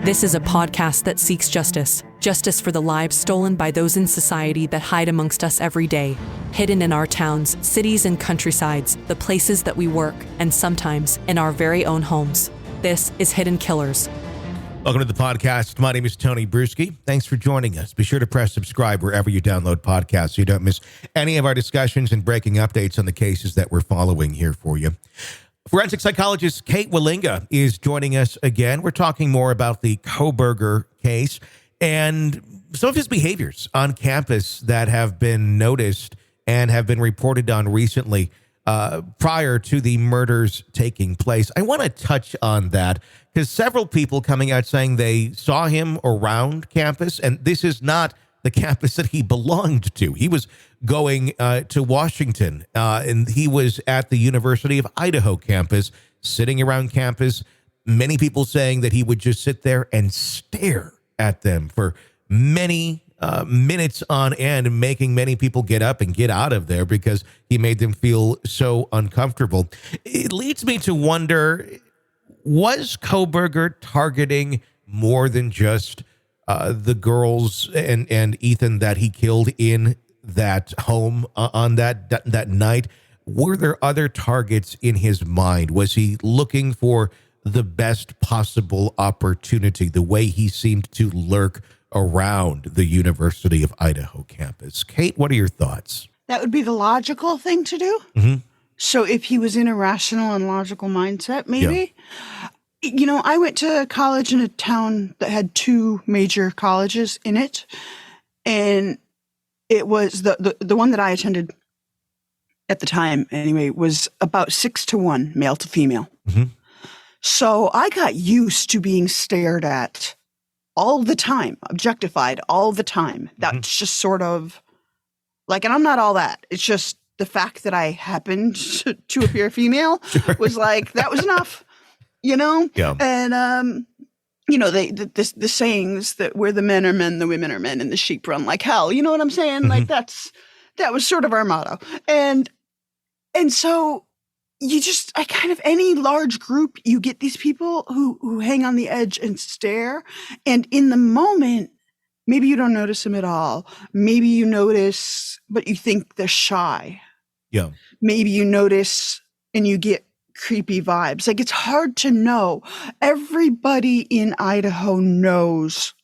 This is a podcast that seeks justice. Justice for the lives stolen by those in society that hide amongst us every day. Hidden in our towns, cities, and countrysides, the places that we work, and sometimes in our very own homes. This is Hidden Killers. Welcome to the podcast. My name is Tony Bruschi. Thanks for joining us. Be sure to press subscribe wherever you download podcasts so you don't miss any of our discussions and breaking updates on the cases that we're following here for you. Forensic Psychologist Kate Wallinga is joining us again. We're talking more about the Kohberger case and some of his behaviors on campus that have been noticed and have been reported on recently prior to the murders taking place. I want to touch on that because several people coming out saying they saw him around campus, and this is not the campus that he belonged to. He was going to Washington, and he was at the University of Idaho campus, sitting around campus. Many people saying that he would just sit there and stare at them for many minutes on end, making many people get up and get out of there because he made them feel so uncomfortable. It leads me to wonder, was Kohberger targeting more than just the girls and Ethan that he killed in that home on that night? Were there other targets in his mind? Was he looking for the best possible opportunity, the way he seemed to lurk around the University of Idaho campus? Kate, what are your thoughts? That would be the logical thing to do. Mm-hmm. So if he was in a rational and logical mindset, maybe. Yeah. You know, I went to college in a town that had two major colleges in it. And it was the one that I attended at the time, anyway, was about 6-1 male to female. Mm-hmm. So I got used to being stared at all the time, objectified all the time. That's just sort of like, and I'm not all that. It's just the fact that I happened to appear female was like, that was enough, you know? Yeah. And, you know, the sayings that where the men are men, the women are men, and the sheep run like hell. You know what I'm saying? Mm-hmm. Like that was sort of our motto. And so I kind of, any large group, you get these people who hang on the edge and stare. And in the moment, maybe you don't notice them at all. Maybe you notice, but you think they're shy. Yeah. Maybe you notice and you get creepy vibes. Like, it's hard to know. Everybody in Idaho knows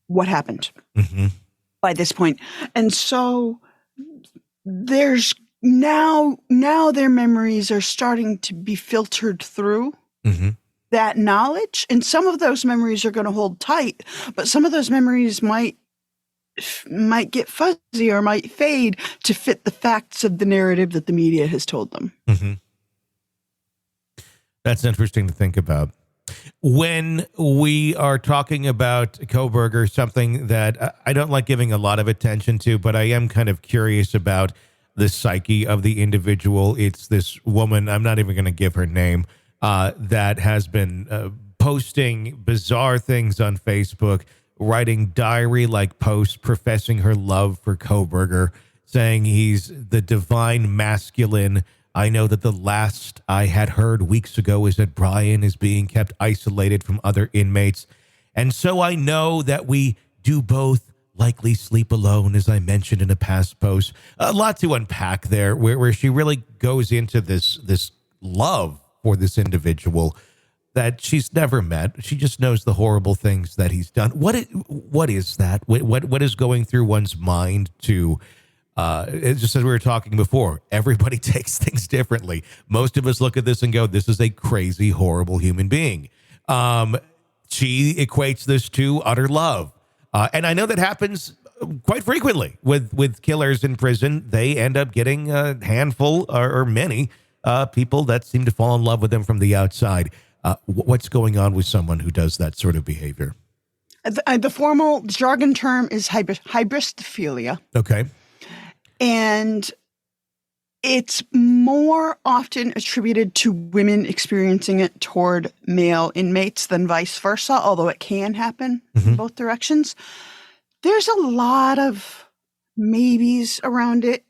what happened by this point. And so there's now their memories are starting to be filtered through that knowledge. And some of those memories are going to hold tight, but some of those memories might get fuzzy or might fade to fit the facts of the narrative that the media has told them. Mm-hmm. That's interesting to think about. When we are talking about Kohberger, something that I don't like giving a lot of attention to, but I am kind of curious about the psyche of the individual. It's this woman, I'm not even going to give her name, that has been posting bizarre things on Facebook, writing diary-like posts, professing her love for Kohberger, saying he's the divine masculine. I know that the last I had heard weeks ago is that Bryan is being kept isolated from other inmates. And so I know that we do both likely sleep alone, as I mentioned in a past post. A lot to unpack there, where she really goes into this love for this individual that she's never met. She just knows the horrible things that he's done. What is that? What is going through one's mind to... It's just as we were talking before, everybody takes things differently. Most of us look at this and go, this is a crazy, horrible human being. She equates this to utter love. And I know that happens quite frequently with killers in prison. They end up getting a handful or many people that seem to fall in love with them from the outside. What's going on with someone who does that sort of behavior? The formal jargon term is hybristophilia. Okay. And it's more often attributed to women experiencing it toward male inmates than vice versa, although it can happen in both directions. There's a lot of maybes around it,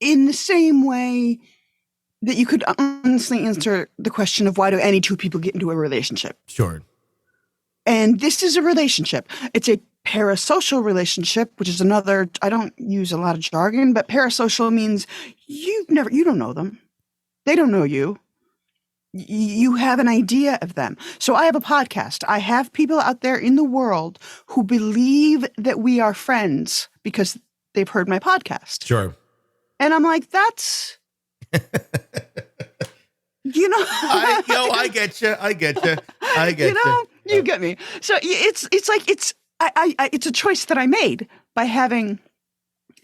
in the same way that you could honestly answer the question of why do any two people get into a relationship? Sure. And this is a relationship. It's a parasocial relationship, which is another, I don't use a lot of jargon, but parasocial means you don't know them. They don't know you. You have an idea of them. So I have a podcast. I have people out there in the world who believe that we are friends because they've heard my podcast. Sure. And I'm like, that's, I get you. You get me. So it's a choice that I made by having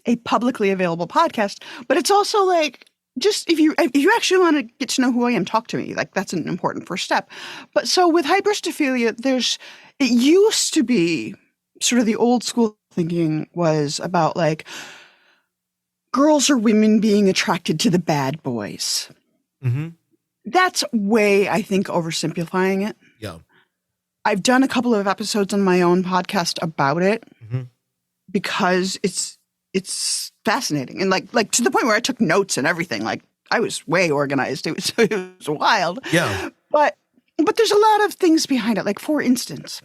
a publicly available podcast, but it's also like, just if you actually want to get to know who I am, talk to me. Like, that's an important first step. But so with hybristophilia, it used to be sort of the old school thinking was about like girls or women being attracted to the bad boys. Mm-hmm. That's way, I think, oversimplifying it. Yeah. I've done a couple of episodes on my own podcast about it because it's fascinating. And like to the point where I took notes and everything. Like, I was way organized. It was wild. Yeah. But there's a lot of things behind it. Like, for instance,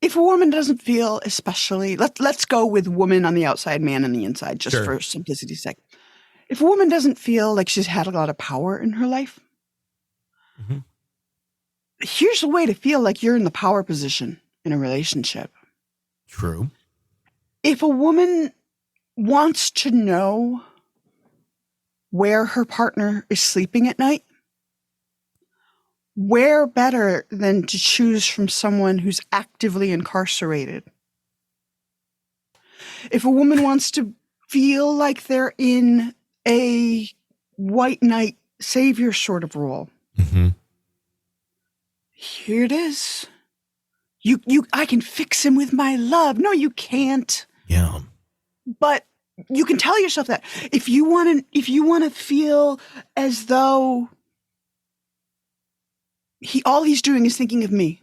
if a woman doesn't feel, especially, let's go with woman on the outside, man on the inside, just for simplicity's sake. If a woman doesn't feel like she's had a lot of power in her life, here's a way to feel like you're in the power position in a relationship. True. If a woman wants to know where her partner is sleeping at night, where better than to choose from someone who's actively incarcerated? If a woman wants to feel like they're in a white knight savior sort of role, here it is. I can fix him with my love. No, you can't. Yeah. But you can tell yourself that if you want to feel as though all he's doing is thinking of me.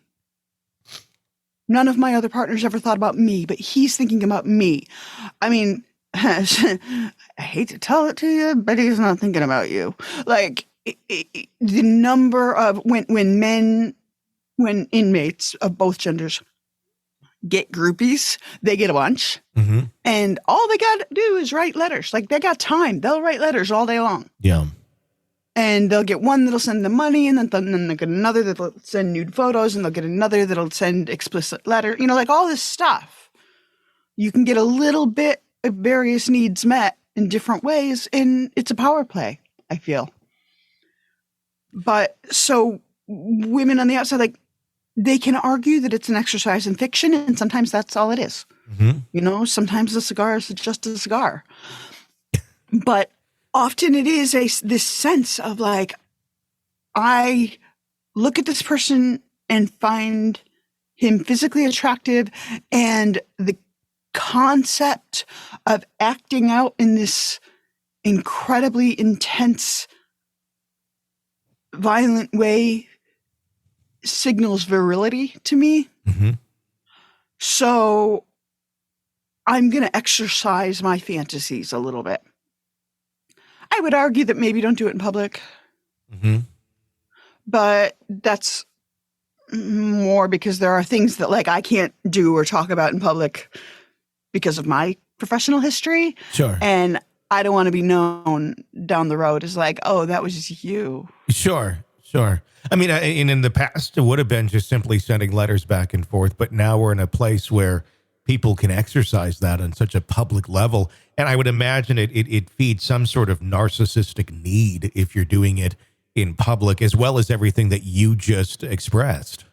None of my other partners ever thought about me, but he's thinking about me. I mean, I hate to tell it to you, but he's not thinking about you. Like, the number of when inmates of both genders get groupies, they get a bunch, and all they got to do is write letters. Like, they got time. They'll write letters all day long. Yeah. And they'll get one that'll send them money, and then they'll get another that'll send nude photos, and they'll get another that'll send explicit letter. You know, like all this stuff. You can get a little bit of various needs met in different ways, and it's a power play, I feel. But so women on the outside, like, they can argue that it's an exercise in fiction, and sometimes that's all it is. You know, sometimes a cigar is just a cigar. But often it is this sense of like, I look at this person and find him physically attractive, and the concept of acting out in this incredibly intense, violent way signals virility to me. So I'm going to exercise my fantasies a little bit. I would argue that maybe don't do it in public. But that's more because there are things that like I can't do or talk about in public because of my professional history. Sure. And I don't want to be known down the road as like, oh, that was you. Sure. I mean, in the past, it would have been just simply sending letters back and forth, but now we're in a place where people can exercise that on such a public level. And I would imagine it feeds some sort of narcissistic need if you're doing it in public, as well as everything that you just expressed.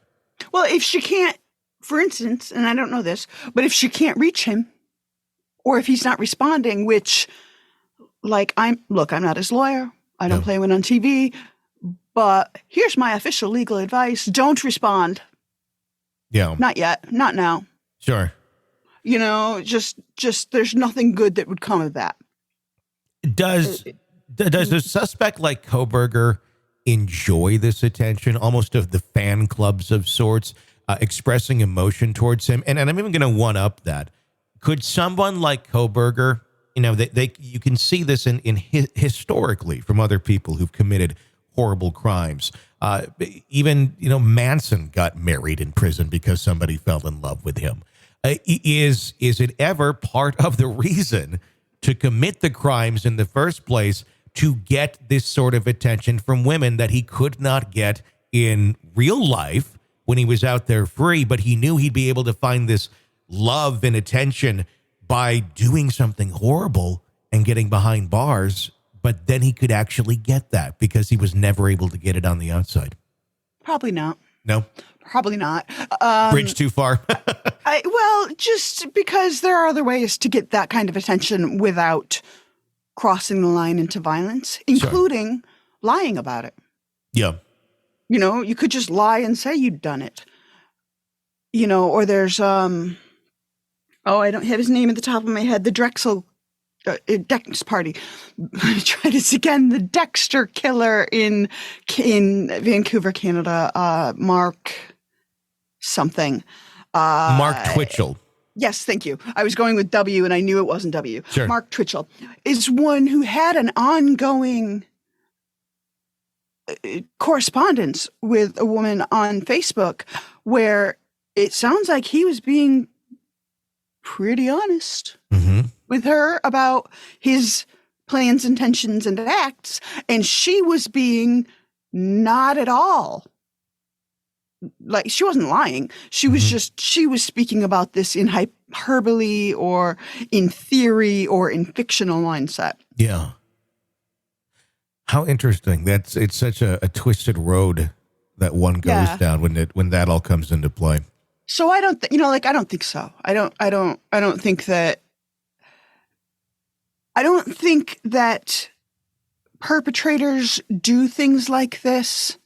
Well, if she can't, for instance, and I don't know this, but if she can't reach him, or if he's not responding, which, like, I'm not his lawyer. I don't play one on TV, but here's my official legal advice. Don't respond. Yeah. Not yet. Not now. Sure. You know, just there's nothing good that would come of that. Does a suspect like Kohberger enjoy this attention, almost of the fan clubs of sorts, expressing emotion towards him? And I'm even going to one up that. Could someone like Kohberger, you know, you can see this in historically from other people who've committed horrible crimes. Even, Manson got married in prison because somebody fell in love with him. Is it ever part of the reason to commit the crimes in the first place to get this sort of attention from women that he could not get in real life when he was out there free, but he knew he'd be able to find this love and attention by doing something horrible and getting behind bars, but then he could actually get that because he was never able to get it on the outside? Probably not. No? Probably not. Bridge too far? Just because there are other ways to get that kind of attention without crossing the line into violence, including lying about it. Yeah. You could just lie and say you'd done it. Or there's, I don't have his name at the top of my head, the Drexel party. Try this again. The Dexter killer in Vancouver, Canada. Mark something. Mark Twitchell. Yes, thank you. I was going with W and I knew it wasn't W. Sure. Mark Twitchell is one who had an ongoing correspondence with a woman on Facebook where it sounds like he was being pretty honest with her about his plans, intentions, and acts, and she was being not at all. Like, she wasn't lying. She was she was speaking about this in hyperbole or in theory or in fictional mindset. Yeah. How interesting. It's such a twisted road that one goes down when that all comes into play. So I don't I don't think so. I don't think that perpetrators do things like this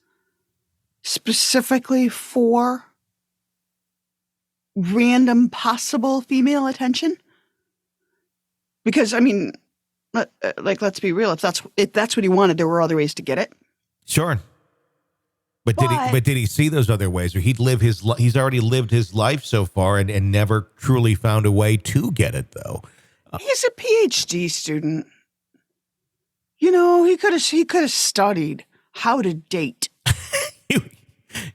specifically for random possible female attention. Because let's be real. If that's what he wanted, there were other ways to get it. Sure. But did he see those other ways, or he's already lived his life so far and never truly found a way to get it though? He's a PhD student. He could have studied how to date.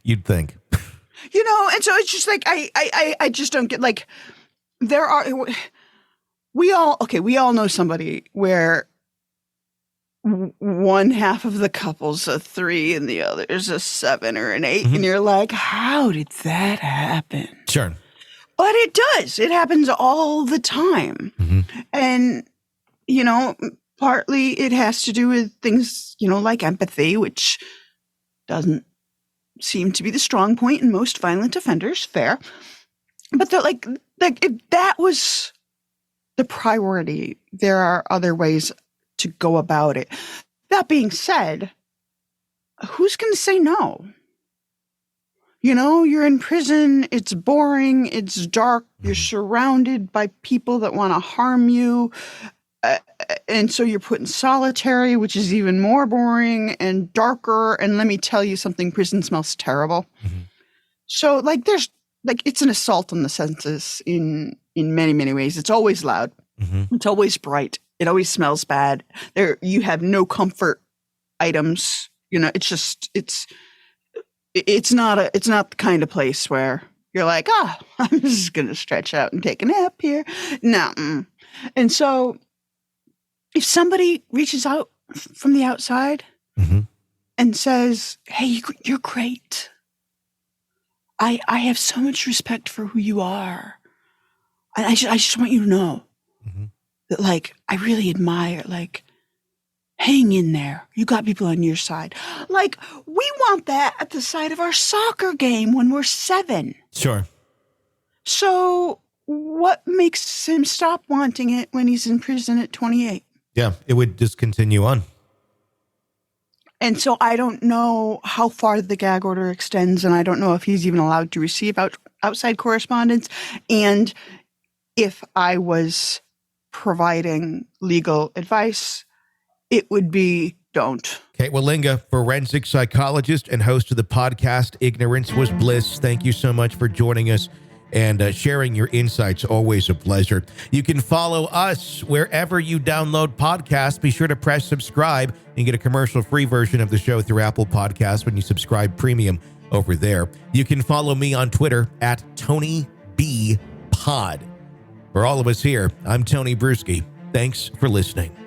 You'd think. And so it's just like I just don't get, like, we all know somebody where one half of the couple's a 3 and the other's a 7 or an 8, and you're like, how did that happen? Sure. But it does. It happens all the time. And, partly it has to do with things, like empathy, which doesn't seem to be the strong point in most violent offenders. Fair. But if that was the priority, there are other ways to go about it. That being said, who's going to say no? You're in prison, it's boring, it's dark, you're surrounded by people that want to harm you, and so you're put in solitary, which is even more boring and darker, and let me tell you something, prison smells terrible. So, it's an assault on the senses in many, many ways. It's always loud. It's always bright. It always smells bad. You have no comfort items. It's not the kind of place where you're like, I'm just going to stretch out and take a nap here. No. And so if somebody reaches out from the outside and says, hey, you're great. I have so much respect for who you are. And I just want you to know that, I really admire, hang in there. You got people on your side. We want that at the side of our soccer game when we're 7. Sure. So what makes him stop wanting it when he's in prison at 28? Yeah, it would just continue on. And so I don't know how far the gag order extends, and I don't know if he's even allowed to receive outside correspondence. And if I was providing legal advice, it would be don't. Kate Wallinga, forensic psychologist and host of the podcast Ignorance Was Bliss. Thank you so much for joining us and sharing your insights. Always a pleasure. You can follow us wherever you download podcasts. Be sure to press subscribe and get a commercial-free version of the show through Apple Podcasts when you subscribe premium over there. You can follow me on Twitter at Tony B Pod. For all of us here, I'm Tony Bruschi. Thanks for listening.